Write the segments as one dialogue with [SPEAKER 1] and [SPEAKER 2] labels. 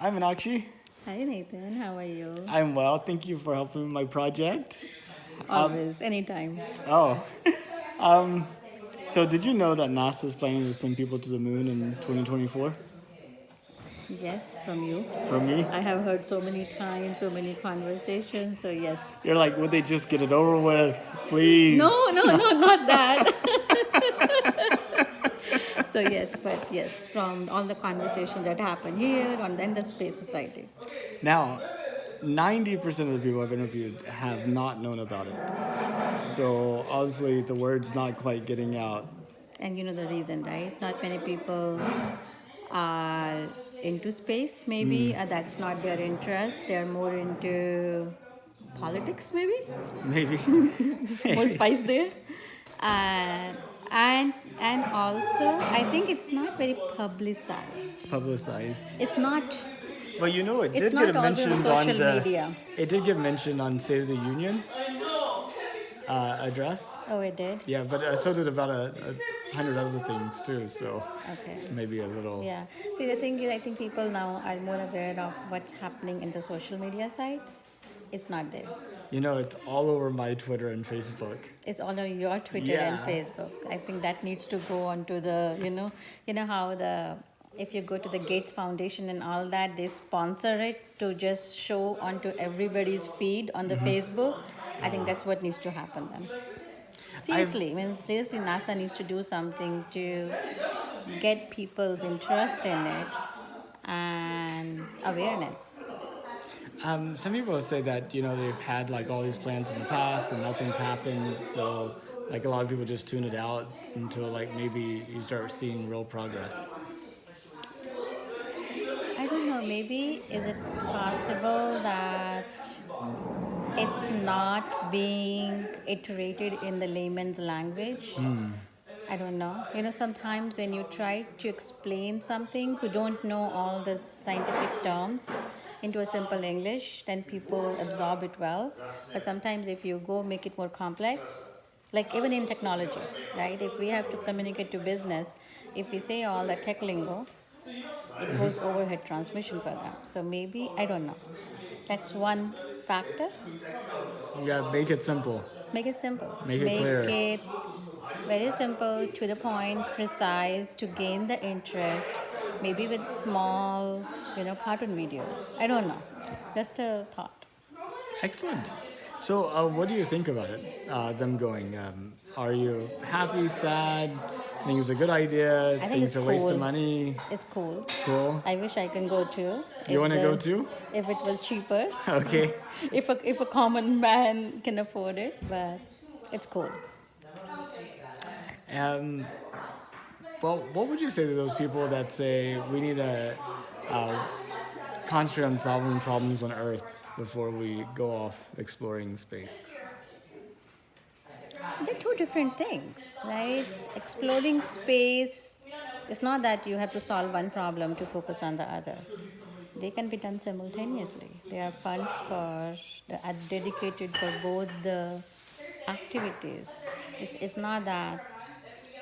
[SPEAKER 1] Hi, Meenakshi.
[SPEAKER 2] Hi Nathan, how are you?
[SPEAKER 1] I'm well. Thank you for helping with my project.
[SPEAKER 2] Always, anytime.
[SPEAKER 1] Oh, um, so did you know that NASA is planning to send people to the moon in 2024?
[SPEAKER 2] Yes, from you.
[SPEAKER 1] From me?
[SPEAKER 2] I have heard so many times, so many conversations, so yes.
[SPEAKER 1] You're like, would they just get it over with? Please.
[SPEAKER 2] No, no, no, not that. So yes, but yes, from all the conversations that happen here on then the Space Society.
[SPEAKER 1] Now, 90% of the people I've interviewed have not known about it. So obviously the word's not quite getting out.
[SPEAKER 2] And you know the reason, right? Not many people are into space, maybe. That's not their interest. They're more into politics, maybe.
[SPEAKER 1] Maybe.
[SPEAKER 2] More spice there. And and also I think it's not very publicized.
[SPEAKER 1] Publicized.
[SPEAKER 2] It's not
[SPEAKER 1] But you know,
[SPEAKER 2] it's not always on social media.
[SPEAKER 1] It did get mentioned on State of the Union address.
[SPEAKER 2] Oh, it did.
[SPEAKER 1] Yeah, but so did about a hundred other things too. So
[SPEAKER 2] Okay.
[SPEAKER 1] it's maybe a little.
[SPEAKER 2] Yeah. See, the thing is, I think people now are more aware of what's happening in the social media sites. It's not there.
[SPEAKER 1] You know, it's all over my Twitter and Facebook.
[SPEAKER 2] It's all on your Twitter and
[SPEAKER 1] Yeah.
[SPEAKER 2] Facebook. I think that needs to go onto the, you know how the if you go to the Gates Foundation and all that, they sponsor it to just show onto everybody's feed on the Facebook. I think that's what needs to happen then. Seriously, I mean, seriously, NASA needs to do something to get people's interest in it and awareness.
[SPEAKER 1] Some people say that they've had like all these plans in the past and nothing's happened. So like a lot of people just tune it out until like maybe you start seeing real progress.
[SPEAKER 2] I don't know, maybe is it possible that it's not being iterated in the layman's language? I don't know. You know, sometimes when you try to explain something who don't know all the scientific terms into a simple English, then people absorb it well. But sometimes if you go make it more complex, like even in technology, right? If we have to communicate to business, if we say all the tech lingo, it goes overhead transmission for them. So maybe, I don't know. That's one factor.
[SPEAKER 1] You gotta make it simple,
[SPEAKER 2] Make it simple.
[SPEAKER 1] make it
[SPEAKER 2] Make
[SPEAKER 1] clear.
[SPEAKER 2] it very simple, to the point, precise, to gain the interest. Maybe with small, cartoon videos. I don't know. Just a thought.
[SPEAKER 1] Excellent. So, what do you think about it? Them going? Are you happy, sad? Think it's a good idea?
[SPEAKER 2] I think
[SPEAKER 1] Think
[SPEAKER 2] it's
[SPEAKER 1] it's a waste of
[SPEAKER 2] cool.
[SPEAKER 1] money?
[SPEAKER 2] It's cool.
[SPEAKER 1] Cool.
[SPEAKER 2] I wish I can go too.
[SPEAKER 1] You want to go too?
[SPEAKER 2] If it was cheaper.
[SPEAKER 1] Okay.
[SPEAKER 2] If a common man can afford it, but it's cool.
[SPEAKER 1] Um, well, what would you say to those people that say we need to concentrate on solving problems on Earth before we go off exploring space?
[SPEAKER 2] They're two different things, right? Exploring space, it's not that you have to solve one problem to focus on the other. They can be done simultaneously. There are funds are dedicated for both the activities. It's not that,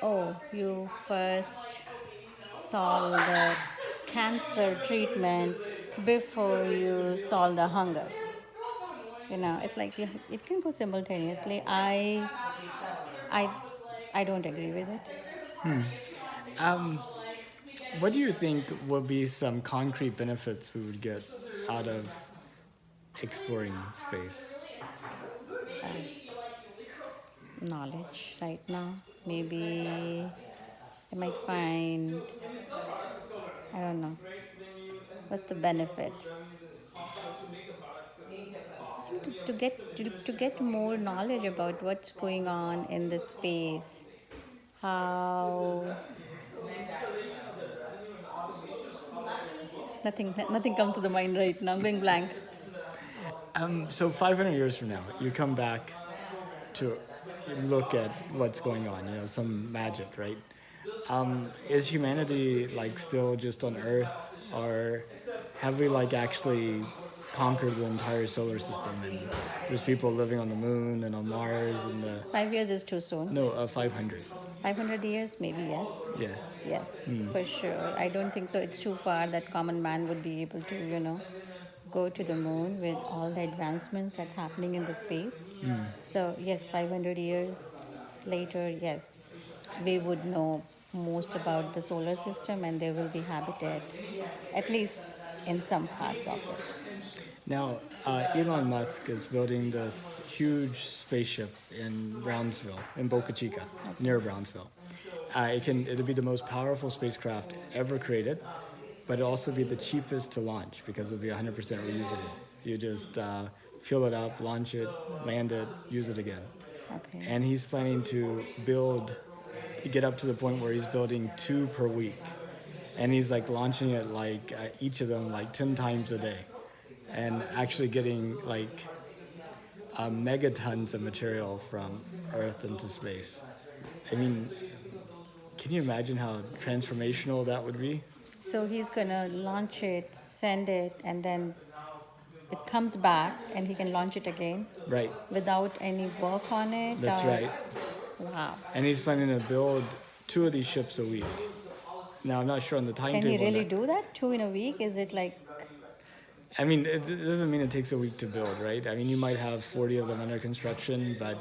[SPEAKER 2] oh, you first solve the cancer treatment before you solve the hunger. It's like it can go simultaneously. I, I don't agree with it.
[SPEAKER 1] Um, what do you think would be some concrete benefits we would get out of exploring space?
[SPEAKER 2] Knowledge right now. Maybe I might find, I don't know, what's the benefit? To get more knowledge about what's going on in the space, how nothing comes to the mind right now. I'm going blank.
[SPEAKER 1] So 500 years from now, you come back to look at what's going on. Some magic, right? Is humanity like still just on Earth, or have we like actually conquered the entire solar system? And there's people living on the moon and on Mars and the
[SPEAKER 2] 5 years is too soon.
[SPEAKER 1] no 500.
[SPEAKER 2] 500 years, maybe, yes.
[SPEAKER 1] Yes.
[SPEAKER 2] Yes, for sure. I don't think so. It's too far that common man would be able to, go to the moon with all the advancements that's happening in the space. So, yes, 500 years later, yes, we would know most about the solar system and there will be habitat, at least in some parts of it.
[SPEAKER 1] Now, Elon Musk is building this huge spaceship in Brownsville, in Boca Chica, near Brownsville. It'll be the most powerful spacecraft ever created, but it'll also be the cheapest to launch because it'll be 100% reusable. You just fuel it up, launch it, land it, use it again.
[SPEAKER 2] Okay.
[SPEAKER 1] And he's planning to get up to the point where he's building 2 per week. And he's like launching it like each of them like 10 times a day. And actually getting like megatons of material from Earth into space. I mean, can you imagine how transformational that would be?
[SPEAKER 2] So he's gonna launch it, send it, and then it comes back and he can launch it again
[SPEAKER 1] Right,
[SPEAKER 2] without any work on it.
[SPEAKER 1] that's
[SPEAKER 2] or-
[SPEAKER 1] right.
[SPEAKER 2] Wow.
[SPEAKER 1] And he's planning to build 2 of these ships a week. Now, I'm not sure on the
[SPEAKER 2] Can
[SPEAKER 1] timetable.
[SPEAKER 2] he really do that? 2 in a week? Is it like,
[SPEAKER 1] I mean, it doesn't mean it takes a week to build, right? I mean, you might have 40 of them under construction, but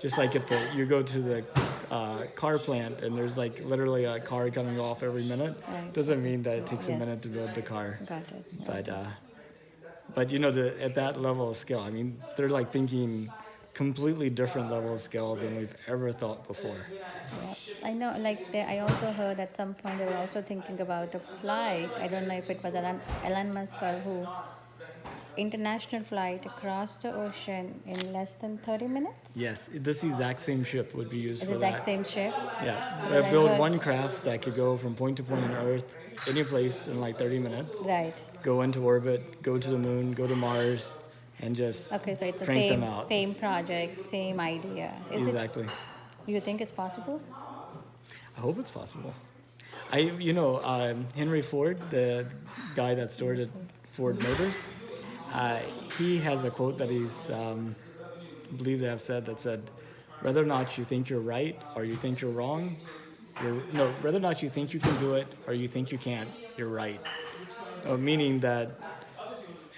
[SPEAKER 1] just like you go to the car plant and there's like literally a car coming off every minute,
[SPEAKER 2] Right.
[SPEAKER 1] doesn't mean that it takes a
[SPEAKER 2] Yes.
[SPEAKER 1] minute to build the car.
[SPEAKER 2] got it?
[SPEAKER 1] But at that level of scale, I mean, they're like thinking completely different level of scale than we've ever thought before.
[SPEAKER 2] Yeah. I know, like, I also heard at some point they were also thinking about a flight. I don't know if it was Elon Musk or who. International flight across the ocean in less than 30 minutes?
[SPEAKER 1] Yes, this exact same ship would be used
[SPEAKER 2] Is
[SPEAKER 1] for
[SPEAKER 2] it
[SPEAKER 1] that.
[SPEAKER 2] that same ship?
[SPEAKER 1] Yeah,
[SPEAKER 2] Because
[SPEAKER 1] they
[SPEAKER 2] I
[SPEAKER 1] build
[SPEAKER 2] heard-
[SPEAKER 1] one craft that could go from point to point on Earth, any place in like 30 minutes.
[SPEAKER 2] Right.
[SPEAKER 1] Go into orbit, go to the moon, go to Mars, and just
[SPEAKER 2] Okay, so it's the
[SPEAKER 1] crank them out.
[SPEAKER 2] same project, same idea. Is
[SPEAKER 1] Exactly.
[SPEAKER 2] it? You think it's possible?
[SPEAKER 1] I hope it's possible. Henry Ford, the guy that started Ford Motors, he has a quote that he's believed to have said that said, "Whether or not you think you're right or you think you're wrong, whether or not you think you can do it or you think you can't, you're right." Meaning that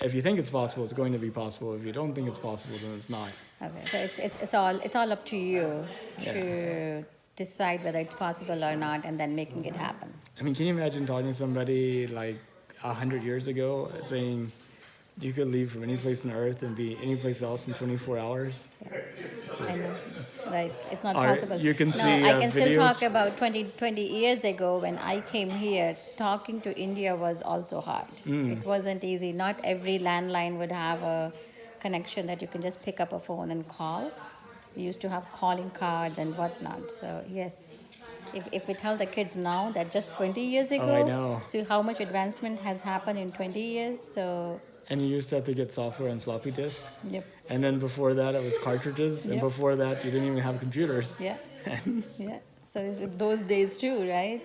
[SPEAKER 1] if you think it's possible, it's going to be possible. If you don't think it's possible, then it's not.
[SPEAKER 2] Okay, so it's all up to you to decide whether it's possible or not, and then making it happen.
[SPEAKER 1] I mean, can you imagine talking to somebody like 100 years ago saying you could leave from any place on Earth and be any place else in 24 hours?
[SPEAKER 2] I know, right? It's not
[SPEAKER 1] Or
[SPEAKER 2] possible.
[SPEAKER 1] you can
[SPEAKER 2] no,
[SPEAKER 1] see,
[SPEAKER 2] I can still
[SPEAKER 1] videos.
[SPEAKER 2] talk about 20 years ago when I came here. Talking to India was also hard. It wasn't easy. Not every landline would have a connection that you can just pick up a phone and call. We used to have calling cards and whatnot. So yes, if we tell the kids now that just 20 years ago,
[SPEAKER 1] I know.
[SPEAKER 2] see how much advancement has happened in 20 years. So
[SPEAKER 1] And you used to have to get software on floppy disks.
[SPEAKER 2] yep,
[SPEAKER 1] And then before that, it was cartridges. And
[SPEAKER 2] Yep.
[SPEAKER 1] before that, you didn't even have computers.
[SPEAKER 2] yeah, yeah. So it's with those days too, right?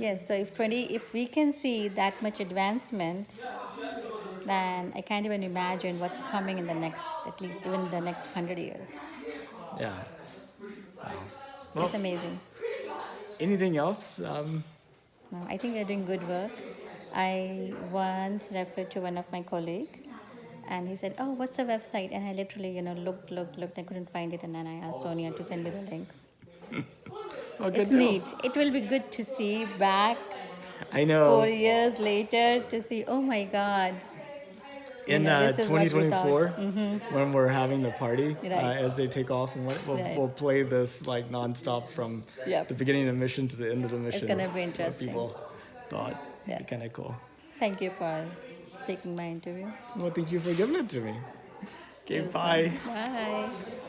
[SPEAKER 2] Yes. So if we can see that much advancement, then I can't even imagine what's coming in the next, at least even the next 100 years.
[SPEAKER 1] Yeah. Well-
[SPEAKER 2] It's amazing.
[SPEAKER 1] Anything else?
[SPEAKER 2] No, I think they're doing good work. I once referred to one of my colleagues, and he said, "Oh, what's the website?" And I literally, looked, I couldn't find it, and then I asked Sonia to send me the link.
[SPEAKER 1] Well, good
[SPEAKER 2] It's
[SPEAKER 1] deal.
[SPEAKER 2] neat. It will be good to see back
[SPEAKER 1] I know.
[SPEAKER 2] 4 years later to see, oh my God.
[SPEAKER 1] In
[SPEAKER 2] this is what we thought.
[SPEAKER 1] 2024, when we're having the party,
[SPEAKER 2] Right.
[SPEAKER 1] as they take off, and
[SPEAKER 2] Right.
[SPEAKER 1] we'll play this like nonstop from
[SPEAKER 2] Yep.
[SPEAKER 1] the beginning of the mission to the end of the mission.
[SPEAKER 2] gonna be
[SPEAKER 1] what
[SPEAKER 2] interesting.
[SPEAKER 1] People thought
[SPEAKER 2] Yeah.
[SPEAKER 1] kind of cool.
[SPEAKER 2] Thank you for taking my interview.
[SPEAKER 1] Well, thank you for giving it to me. Okay,
[SPEAKER 2] It was
[SPEAKER 1] bye.
[SPEAKER 2] fun. Bye.